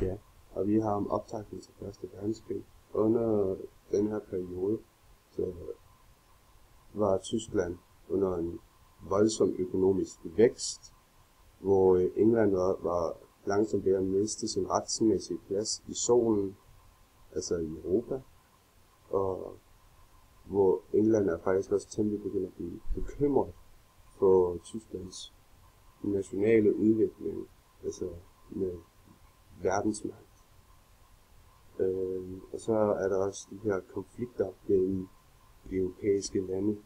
Ja, og vi har om optakten til Første Verdenskrig. Under den her periode, så var Tyskland under en voldsom økonomisk vækst, hvor England var langsomt ved at miste sin retsmæssige plads i solen, altså i Europa, og hvor England er faktisk også temmelig begyndt at blive bekymret for Tysklands nationale udvikling, altså med verdensmagt. Og så er der også de her konflikter mellem de europæiske lande,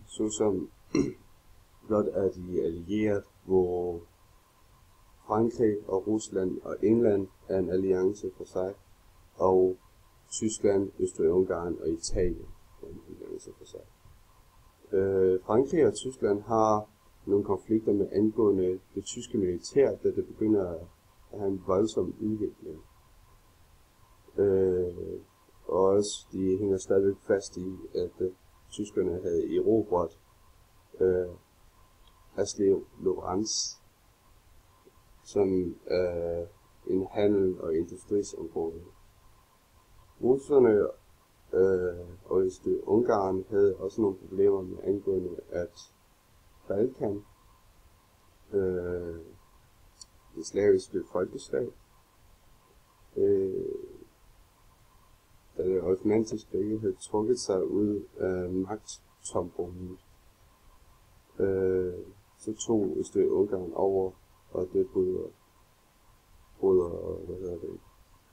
såsom blot er de allieret, hvor Frankrig og Rusland og England er en alliance for sig, og Tyskland, Østrig-Ungarn og Italien er en alliance for sig. Frankrig og Tyskland har nogle konflikter med angående det tyske militær, da det begynder at have en voldsom udvikling. Og også de hænger stadig fast i, at tyskerne havde erobret Aslev Lorenz, som en handel- og industrisområde. Russerne og Østrig-Ungarn havde også nogle problemer med angående, at Balkan, det slaviske folkeslag, da det osmanniske rige havde trukket sig ud af magttomrummet, så tog Østrig-Ungarn over, og det bryder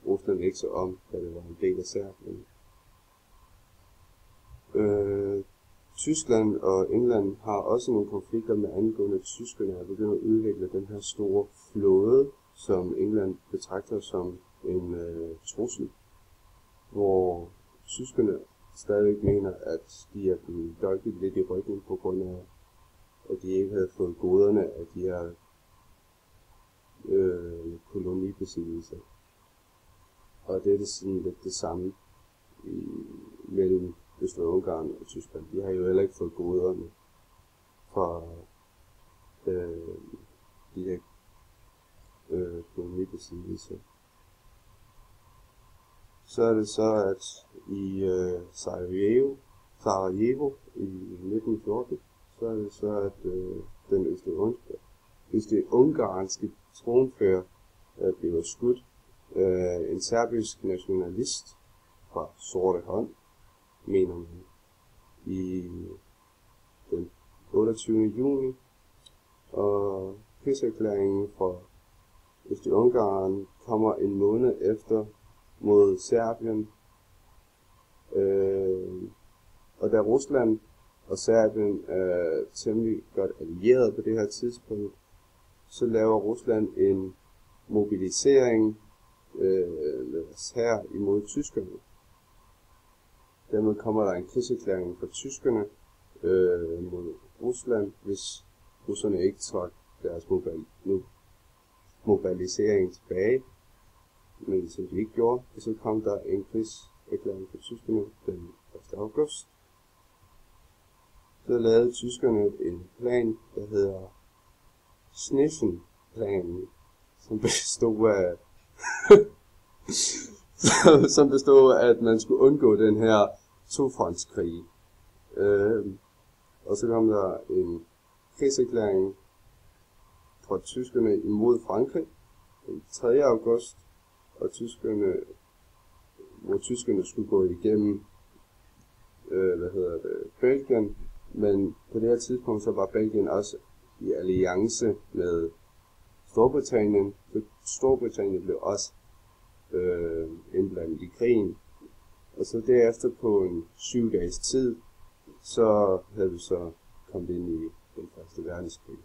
Rusland ikke så om, da det var en del af Serbien. Tyskland og England har også nogle konflikter med angående, at tyskerne er begyndt at udvikle den her store flåde, som England betragter som en trussel, hvor tyskerne stadig mener, at de er blevet dolket lidt i ryggen på grund af, at de ikke havde fået goderne af de her kolonibesiddelser. Og det er sådan lidt det samme mellem Østrig-Ungarn og Tyskland. De har jo heller ikke fået goderne fra de her kolonibesiddelser. Så er det så, at i Sarajevo i 1914, så er det så, at den østrig-ungarske tronfører bliver skudt af en serbisk nationalist fra Sorte Hånd, mener man, i den 28. juni, og krigserklæringen fra Østrig-Ungarn kommer en måned efter mod Serbien, og da Rusland og Serbien er temmelig godt allieret på det her tidspunkt, så laver Rusland en mobilisering her imod tyskerne. Dermed kommer der en krigserklæring fra tyskerne mod Rusland, hvis russerne ikke trak deres mobilisering tilbage. Men som de ikke gjorde, så kom der en krigserklæring fra tyskerne den 1. august. Så lavede tyskerne en plan, der hedder Schlieffen-planen, som bestod af, at man skulle undgå den her tofrontskrig. Og så kom der en krigserklæring fra tyskerne imod Frankrig den 3. august, og hvor tyskerne skulle gå igennem Belgien, men på det her tidspunkt så var Belgien også i alliance med Storbritannien, så Storbritannien blev også indblandet i krigen. Og så derefter på en 7 dages tid, så havde vi så kommet ind i den Første Verdenskrig.